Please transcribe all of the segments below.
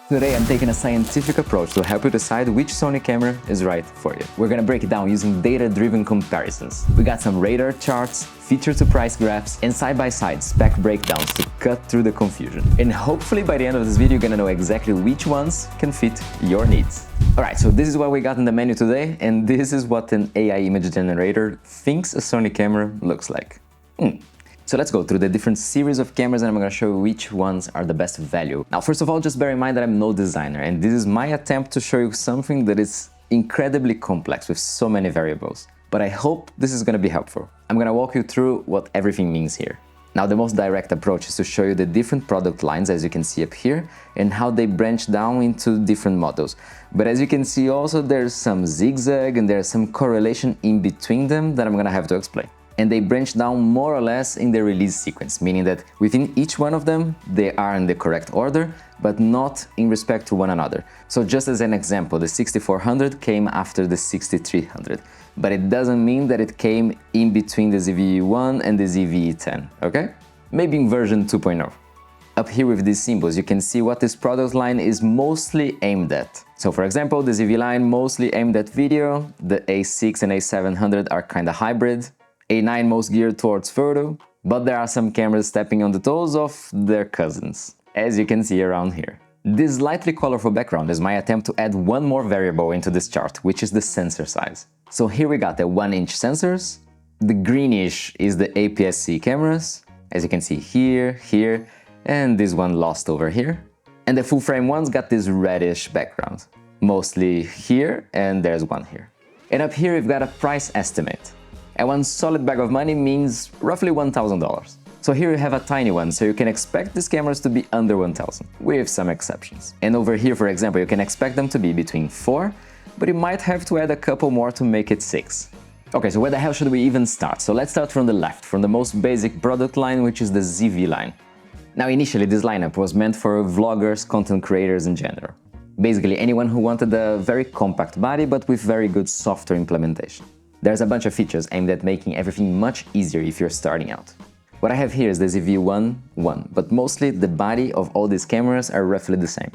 Today I'm taking a scientific approach to help you decide which Sony camera is right for you. We're gonna break it down using data-driven comparisons. We got some radar charts, feature-to-price graphs, and side-by-side spec breakdowns to cut through the confusion. And hopefully by the end of this video you're gonna know exactly which ones can fit your needs. Alright, so this is what we got in the menu today, and this is what an AI image generator thinks a Sony camera looks like. So let's go through the different series of cameras and I'm going to show you which ones are the best value. Now, first of all, just bear in mind that I'm no designer and this is my attempt to show you something that is incredibly complex with so many variables. But I hope this is going to be helpful. I'm going to walk you through what everything means here. Now, the most direct approach is to show you the different product lines, as you can see up here, and how they branch down into different models. But as you can see also, there's some zigzag and there's some correlation in between them that I'm going to have to explain. And they branch down more or less in the release sequence, meaning that within each one of them, they are in the correct order, but not in respect to one another. So just as an example, the 6400 came after the 6300, but it doesn't mean that it came in between the ZV-E1 and the ZV-E10, okay? Maybe in version 2.0. Up here with these symbols, you can see what this product line is mostly aimed at. So for example, the ZV line mostly aimed at video, the A6 and A700 are kinda hybrid, A9 most geared towards photo, but there are some cameras stepping on the toes of their cousins, as you can see around here. This slightly colorful background is my attempt to add one more variable into this chart, which is the sensor size. So here we got the 1-inch sensors, the greenish is the APS-C cameras, as you can see here, and this one lost over here. And the full frame ones got this reddish background, mostly here, and there's one here. And up here we've got a price estimate. And one solid bag of money means roughly $1,000. So here you have a tiny one, so you can expect these cameras to be under 1,000, with some exceptions. And over here, for example, you can expect them to be between 4, but you might have to add a couple more to make it 6. Okay, so where the hell should we even start? So let's start from the left, from the most basic product line, which is the ZV line. Now initially this lineup was meant for vloggers, content creators in general. Basically anyone who wanted a very compact body, but with very good software implementation. There's a bunch of features aimed at making everything much easier if you're starting out. What I have here is the ZV-E10 but mostly the body of all these cameras are roughly the same.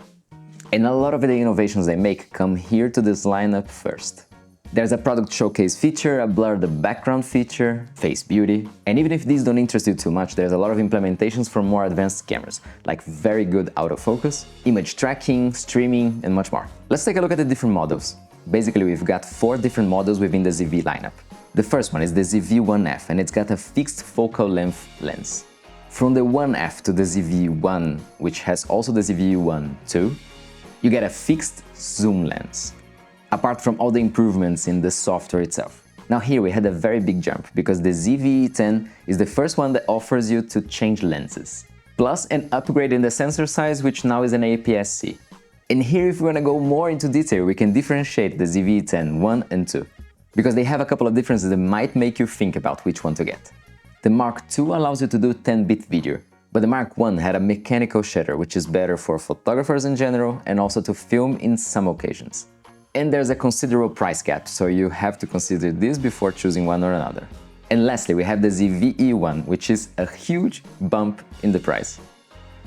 And a lot of the innovations they make come here to this lineup first. There's a product showcase feature, a blur the background feature, face beauty, and even if these don't interest you too much, there's a lot of implementations for more advanced cameras, like very good autofocus, image tracking, streaming, and much more. Let's take a look at the different models. Basically, we've got 4 different models within the ZV lineup. The first one is the ZV-1F and it's got a fixed focal length lens. From the 1F to the ZV-1, which has also the ZV-E10 II, you get a fixed zoom lens, apart from all the improvements in the software itself. Now here we had a very big jump, because the ZV-E10 is the first one that offers you to change lenses, plus an upgrade in the sensor size, which now is an APS-C. And here, if we want to go more into detail, we can differentiate the ZV-E10 1 and 2, because they have a couple of differences that might make you think about which one to get. The Mark II allows you to do 10-bit video, but the Mark I had a mechanical shutter, which is better for photographers in general and also to film in some occasions. And there's a considerable price gap, so you have to consider this before choosing one or another. And lastly, we have the ZV-E1, which is a huge bump in the price,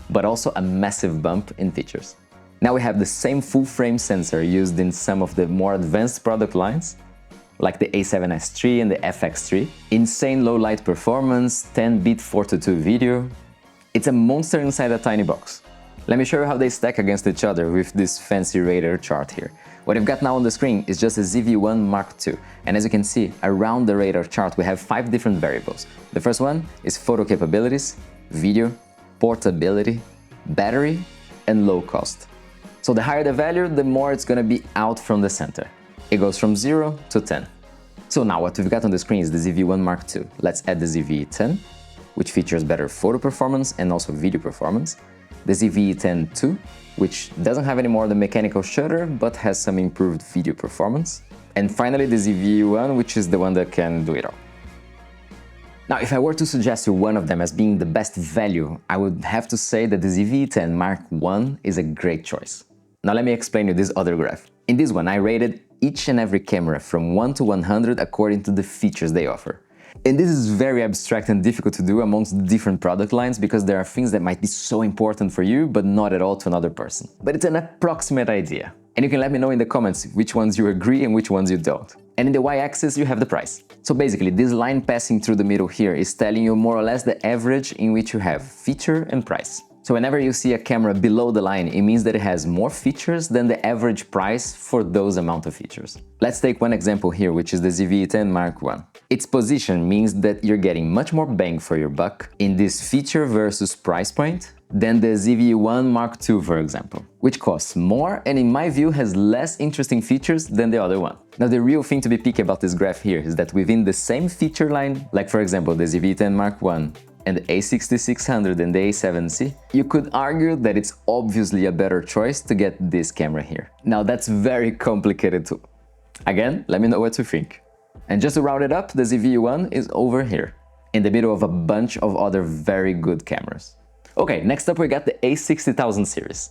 but also a massive bump in features. Now we have the same full-frame sensor used in some of the more advanced product lines, like the A7S III and the FX3, insane low light performance, 10-bit 4:2 video. It's a monster inside a tiny box. Let me show you how they stack against each other with this fancy radar chart here. What you've got now on the screen is just a ZV-1 Mark II, and as you can see, around the radar chart we have 5 different variables. The first one is photo capabilities, video, portability, battery, and low cost. So the higher the value, the more it's gonna be out from the center. It goes from 0 to 10. So now what we've got on the screen is the ZV-1 Mark II. Let's add the ZV-E10, which features better photo performance and also video performance. The ZV-E10 II, which doesn't have any more the mechanical shutter, but has some improved video performance. And finally the ZV-E1, which is the one that can do it all. Now, if I were to suggest you one of them as being the best value, I would have to say that the ZV-E10 Mark I is a great choice. Now let me explain you this other graph. In this one, I rated each and every camera from 1 to 100 according to the features they offer. And this is very abstract and difficult to do amongst different product lines because there are things that might be so important for you, but not at all to another person. But it's an approximate idea. And you can let me know in the comments which ones you agree and which ones you don't. And in the y-axis you have the price. So basically this line passing through the middle here is telling you more or less the average in which you have feature and price. So whenever you see a camera below the line, it means that it has more features than the average price for those amount of features. Let's take one example here, which is the ZV-E10 Mark I. Its position means that you're getting much more bang for your buck in this feature versus price point than the ZV-E1 Mark II, for example, which costs more and in my view has less interesting features than the other one. Now the real thing to be picky about this graph here is that within the same feature line, like for example the ZV-E10 Mark I and the A6600 and the A7C, you could argue that it's obviously a better choice to get this camera here. Now that's very complicated too. Again, let me know what you think. And just to round it up, the ZV-E1 is over here, in the middle of a bunch of other very good cameras. Okay, next up we got the A6000 Series.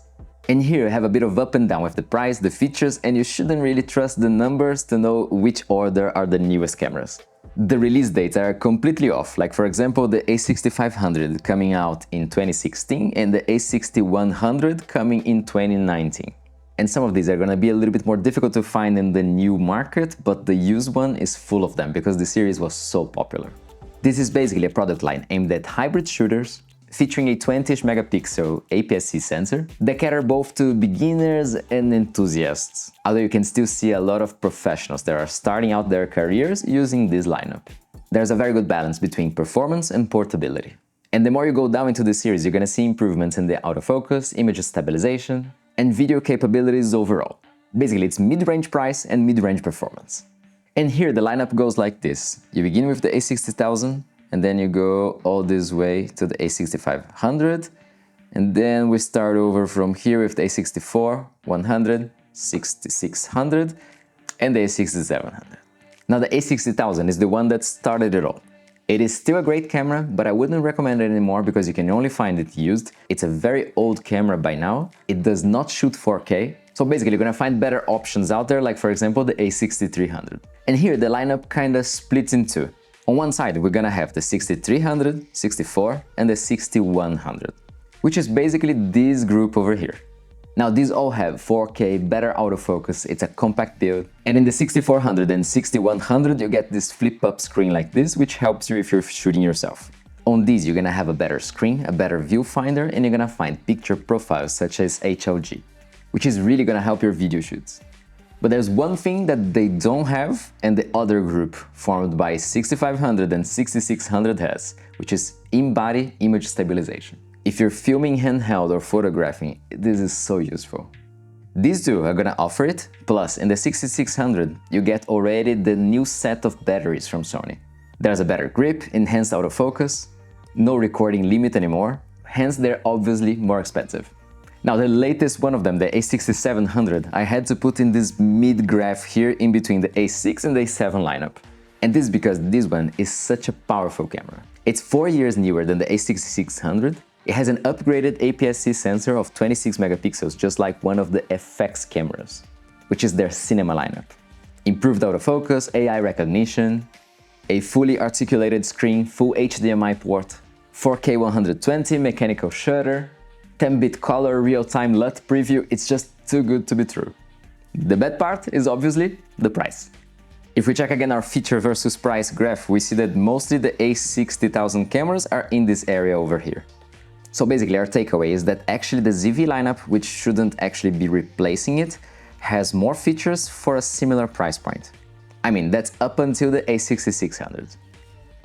And here you have a bit of up and down with the price, the features, and you shouldn't really trust the numbers to know which order are the newest cameras. The release dates are completely off, like for example the A6500 coming out in 2016 and the A6100 coming in 2019. And some of these are gonna be a little bit more difficult to find in the new market, but the used one is full of them because the series was so popular. This is basically a product line aimed at hybrid shooters, featuring a 20-ish megapixel APS-C sensor that cater both to beginners and enthusiasts, although you can still see a lot of professionals that are starting out their careers using this lineup. There's a very good balance between performance and portability. And the more you go down into the series, you're gonna see improvements in the autofocus, image stabilization, and video capabilities overall. Basically, it's mid-range price and mid-range performance. And here the lineup goes like this. You begin with the A6000, and then you go all this way to the A6500, and then we start over from here with the A64, 100, 6600, and the A6700. Now the A6000 is the one that started it all. It is still a great camera, but I wouldn't recommend it anymore because you can only find it used. It's a very old camera by now. It does not shoot 4K. So basically you're gonna find better options out there, like for example the A6300. And here the lineup kinda splits in two. On one side, we're gonna have the 6300, 64, and the 6100, which is basically this group over here. Now, these all have 4K, better autofocus, it's a compact build, and in the 6400 and 6100, you get this flip-up screen like this, which helps you if you're shooting yourself. On these, you're gonna have a better screen, a better viewfinder, and you're gonna find picture profiles such as HLG, which is really gonna help your video shoots. But there's one thing that they don't have and the other group formed by 6500 and 6600 has, which is in-body image stabilization. If you're filming handheld or photographing, this is so useful. These two are gonna offer it, plus in the 6600 you get already the new set of batteries from Sony. There's a better grip, enhanced autofocus, no recording limit anymore, hence they're obviously more expensive. Now the latest one of them, the A6700, I had to put in this mid-graph here in between the A6 and the A7 lineup. And this is because this one is such a powerful camera. It's 4 years newer than the A6600. It has an upgraded APS-C sensor of 26 megapixels, just like one of the FX cameras, which is their cinema lineup. Improved autofocus, AI recognition, a fully articulated screen, full HDMI port, 4K 120 mechanical shutter, 10-bit color, real-time LUT preview, it's just too good to be true. The bad part is obviously the price. If we check again our feature versus price graph, we see that mostly the A6000 cameras are in this area over here. So basically our takeaway is that actually the ZV lineup, which shouldn't actually be replacing it, has more features for a similar price point. I mean, that's up until the A6600.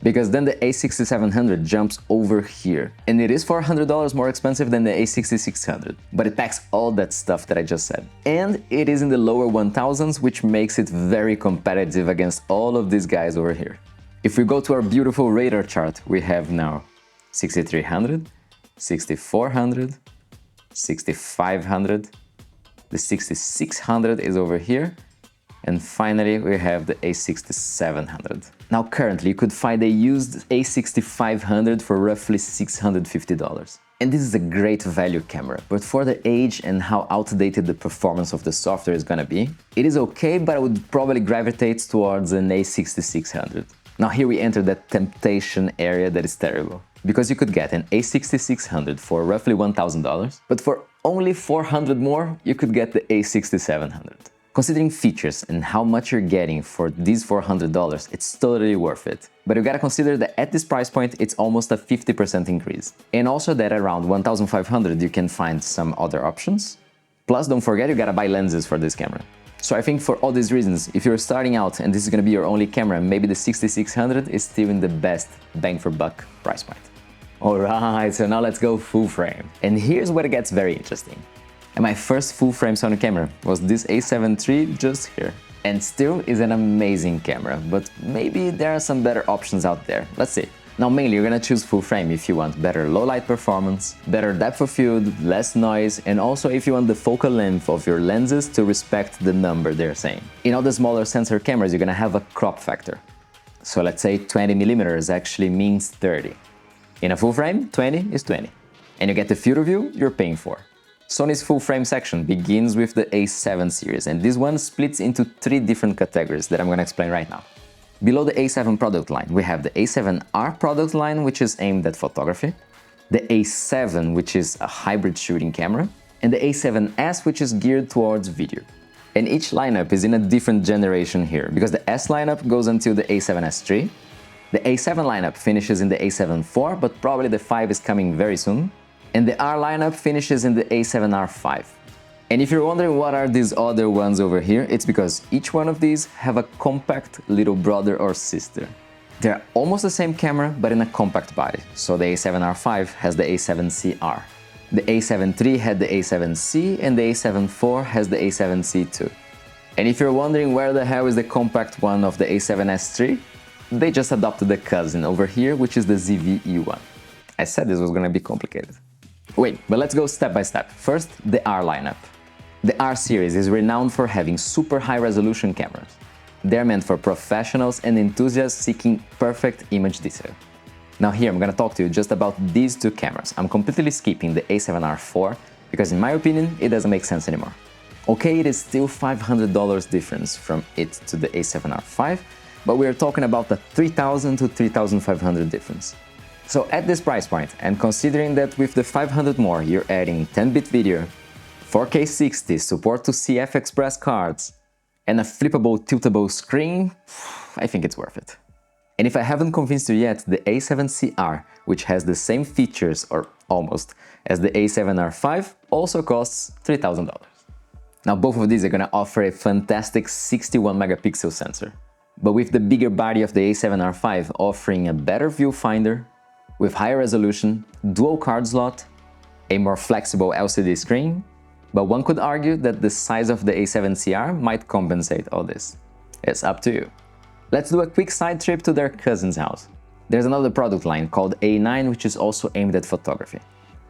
Because then the A6700 jumps over here, and it is $400 more expensive than the A6600, but it packs all that stuff that I just said. And it is in the lower 1000s, which makes it very competitive against all of these guys over here. If we go to our beautiful radar chart, we have now 6300, 6400, 6500, the 6600 is over here, and finally we have the A6700. Now currently you could find a used A6500 for roughly $650. And this is a great value camera, but for the age and how outdated the performance of the software is gonna be, it is okay, but I would probably gravitate towards an A6600. Now here we enter that temptation area that is terrible, because you could get an A6600 for roughly $1,000, but for only $400 more, you could get the A6700. Considering features and how much you're getting for these $400, it's totally worth it. But you gotta consider that at this price point, it's almost a 50% increase. And also that around $1,500 you can find some other options. Plus, don't forget you gotta buy lenses for this camera. So I think for all these reasons, if you're starting out and this is gonna be your only camera, maybe the 6600 is still in the best bang for buck price point. Alright, so now let's go full frame. And here's where it gets very interesting. And my first full-frame Sony camera was this A7 III just here. And still is an amazing camera, but maybe there are some better options out there. Let's see. Now mainly you're gonna choose full-frame if you want better low-light performance, better depth of field, less noise, and also if you want the focal length of your lenses to respect the number they're saying. In all the smaller sensor cameras, you're gonna have a crop factor. So let's say 20mm actually means 30. In a full-frame, 20 is 20. And you get the field of view you're paying for. Sony's full-frame section begins with the A7 series, and this one splits into 3 different categories that I'm gonna explain right now. Below the A7 product line, we have the A7R product line, which is aimed at photography, the A7, which is a hybrid shooting camera, and the A7S, which is geared towards video. And each lineup is in a different generation here, because the S lineup goes until the A7S III, the A7 lineup finishes in the A7 IV, but probably the 5 is coming very soon, and the R lineup finishes in the A7R V. And if you're wondering what are these other ones over here, it's because each one of these have a compact little brother or sister. They're almost the same camera, but in a compact body. So the A7R V has the A7C R. The A7 III had the A7C, and the A7 IV has the A7C II. And if you're wondering where the hell is the compact one of the A7S III, they just adopted the cousin over here, which is the ZV-E10. I said this was gonna be complicated. Wait, but let's go step by step. First, the R lineup. The R series is renowned for having super high resolution cameras. They're meant for professionals and enthusiasts seeking perfect image detail. Now here I'm gonna talk to you just about these 2 cameras. I'm completely skipping the A7R IV because in my opinion it doesn't make sense anymore. Okay, it is still $500 difference from it to the A7R V, but we're talking about the $3,000 to $3,500 difference. So at this price point, and considering that with the 500 more you're adding 10-bit video, 4K 60, support to CF Express cards, and a flippable tiltable screen, I think it's worth it. And if I haven't convinced you yet, the A7C R, which has the same features, or almost, as the A7R V, also costs $3,000. Now both of these are gonna offer a fantastic 61 megapixel sensor, but with the bigger body of the A7R V offering a better viewfinder, with higher resolution, dual card slot, a more flexible LCD screen, but one could argue that the size of the A7C R might compensate all this. It's up to you. Let's do a quick side trip to their cousin's house. There's another product line called A9, which is also aimed at photography.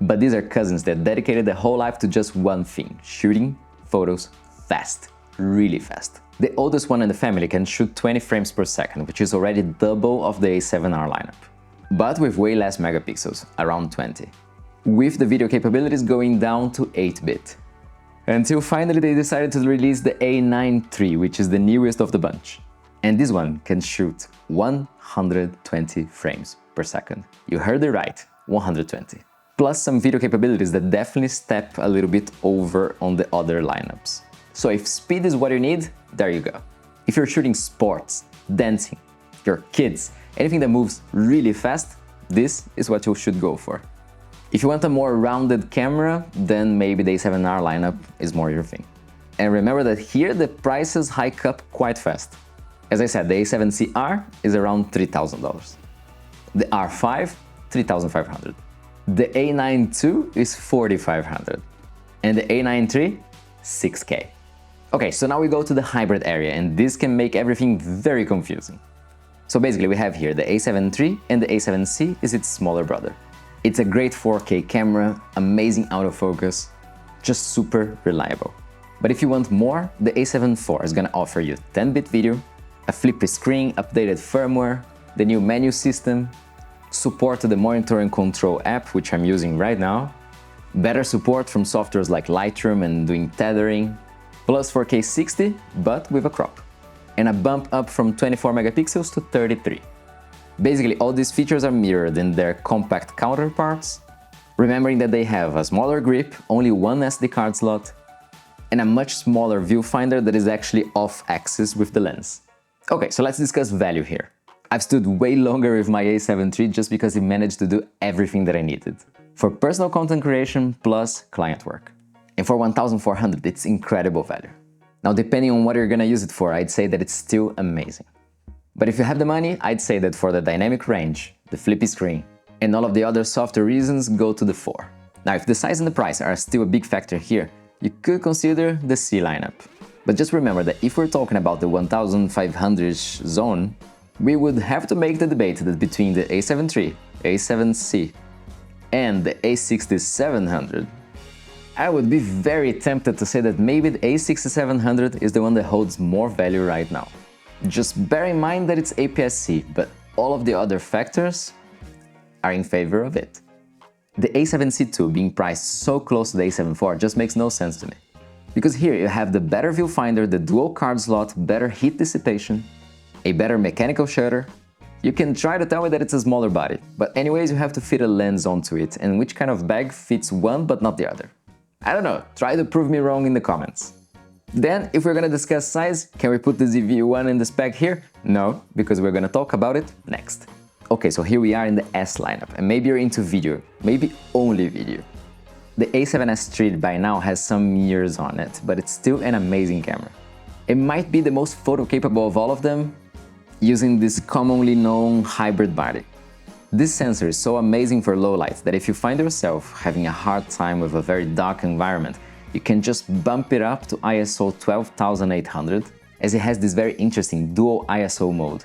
But these are cousins that dedicated their whole life to just one thing: shooting photos fast, really fast. The oldest one in the family can shoot 20 frames per second, which is already double of the A7R lineup, but with way less megapixels, around 20, with the video capabilities going down to 8-bit. Until finally they decided to release the A9 III, which is the newest of the bunch. And this one can shoot 120 frames per second. You heard it right, 120. Plus some video capabilities that definitely step a little bit over on the other lineups. So if speed is what you need, there you go. If you're shooting sports, dancing, your kids, anything that moves really fast, this is what you should go for. If you want a more rounded camera, then maybe the A7R lineup is more your thing. And remember that here the prices hike up quite fast. As I said, the A7C R is around $3,000. The R5, $3,500. The A9 II is $4,500. And the A9 III, $6K. Okay, so now we go to the hybrid area, and this can make everything very confusing. So basically we have here the A7 III, and the A7C is its smaller brother. It's a great 4K camera, amazing autofocus, just super reliable. But if you want more, the A7 IV is gonna offer you 10-bit video, a flippy screen, updated firmware, the new menu system, support to the monitor and control app, which I'm using right now, better support from softwares like Lightroom and doing tethering, plus 4K 60, but with a crop, and a bump up from 24 megapixels to 33. Basically, all these features are mirrored in their compact counterparts, remembering that they have a smaller grip, only one SD card slot, and a much smaller viewfinder that is actually off-axis with the lens. Okay, so let's discuss value here. I've stood way longer with my A7 III just because it managed to do everything that I needed. For personal content creation plus client work. And for 1,400, it's incredible value. Now, depending on what you're gonna use it for, I'd say that it's still amazing. But if you have the money, I'd say that for the dynamic range, the flippy screen, and all of the other softer reasons, go to the 4. Now, if the size and the price are still a big factor here, you could consider the C lineup. But just remember that if we're talking about the 1,500-ish zone, we would have to make the debate that between the A7 III, A7C, and the A6700, I would be very tempted to say that maybe the A6700 is the one that holds more value right now. Just bear in mind that it's APS-C, but all of the other factors are in favor of it. The A7C II being priced so close to the A7 IV just makes no sense to me. Because here you have the better viewfinder, the dual card slot, better heat dissipation, a better mechanical shutter. You can try to tell me that it's a smaller body, but anyways you have to fit a lens onto it, and which kind of bag fits one but not the other? I don't know, try to prove me wrong in the comments. Then, if we're gonna discuss size, can we put the ZV-E10 in the spec here? No, because we're gonna talk about it next. Okay, so here we are in the S lineup, and maybe you're into video, maybe only video. The A7S III by now has some years on it, but it's still an amazing camera. It might be the most photo capable of all of them, using this commonly known hybrid body. This sensor is so amazing for low light that if you find yourself having a hard time with a very dark environment, you can just bump it up to ISO 12,800, as it has this very interesting dual ISO mode.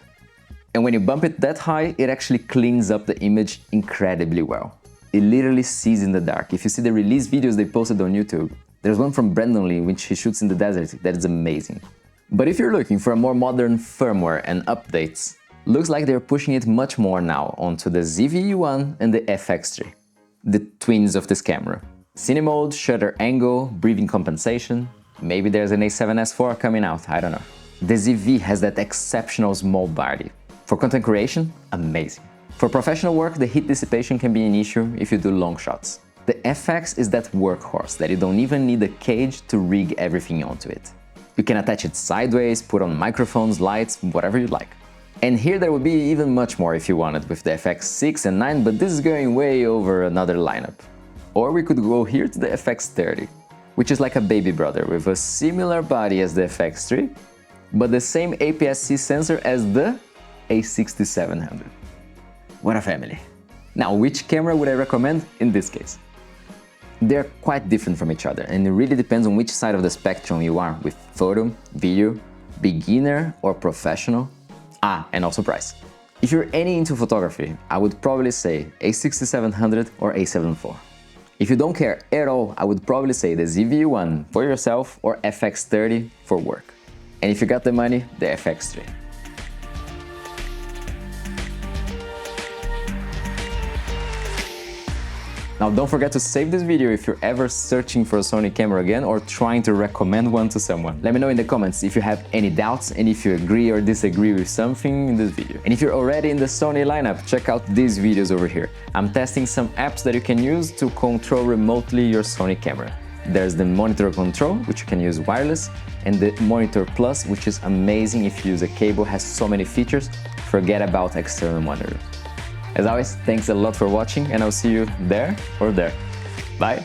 And when you bump it that high, it actually cleans up the image incredibly well. It literally sees in the dark. If you see the release videos they posted on YouTube, there's one from Brandon Lee in which he shoots in the desert that is amazing. But if you're looking for a more modern firmware and updates, looks like they're pushing it much more now onto the ZV-E10 and the FX3, the twins of this camera. Cine mode, shutter angle, breathing compensation. Maybe there's an A7S IV coming out, I don't know. The ZV has that exceptional small body. For content creation, amazing. For professional work, the heat dissipation can be an issue if you do long shots. The FX is that workhorse that you don't even need a cage to rig everything onto it. You can attach it sideways, put on microphones, lights, whatever you like. And here there would be even much more if you wanted with the FX6 and 9, but this is going way over another lineup. Or we could go here to the FX30, which is like a baby brother with a similar body as the FX3, but the same APS-C sensor as the A6700. What a family! Now, which camera would I recommend in this case? They're quite different from each other, and it really depends on which side of the spectrum you are with photo, video, beginner or professional. And also price. If you're any into photography, I would probably say A6700 or A7 IV. If you don't care at all, I would probably say the ZV-E10 for yourself or FX30 for work. And if you got the money, the FX3. Now don't forget to save this video if you're ever searching for a Sony camera again or trying to recommend one to someone. Let me know in the comments if you have any doubts and if you agree or disagree with something in this video. And if you're already in the Sony lineup, check out these videos over here. I'm testing some apps that you can use to control remotely your Sony camera. There's the Monitor Control, which you can use wireless, and the Monitor Plus, which is amazing if you use a cable, has so many features, forget about external monitors. As always, thanks a lot for watching, and I'll see you there or there. Bye!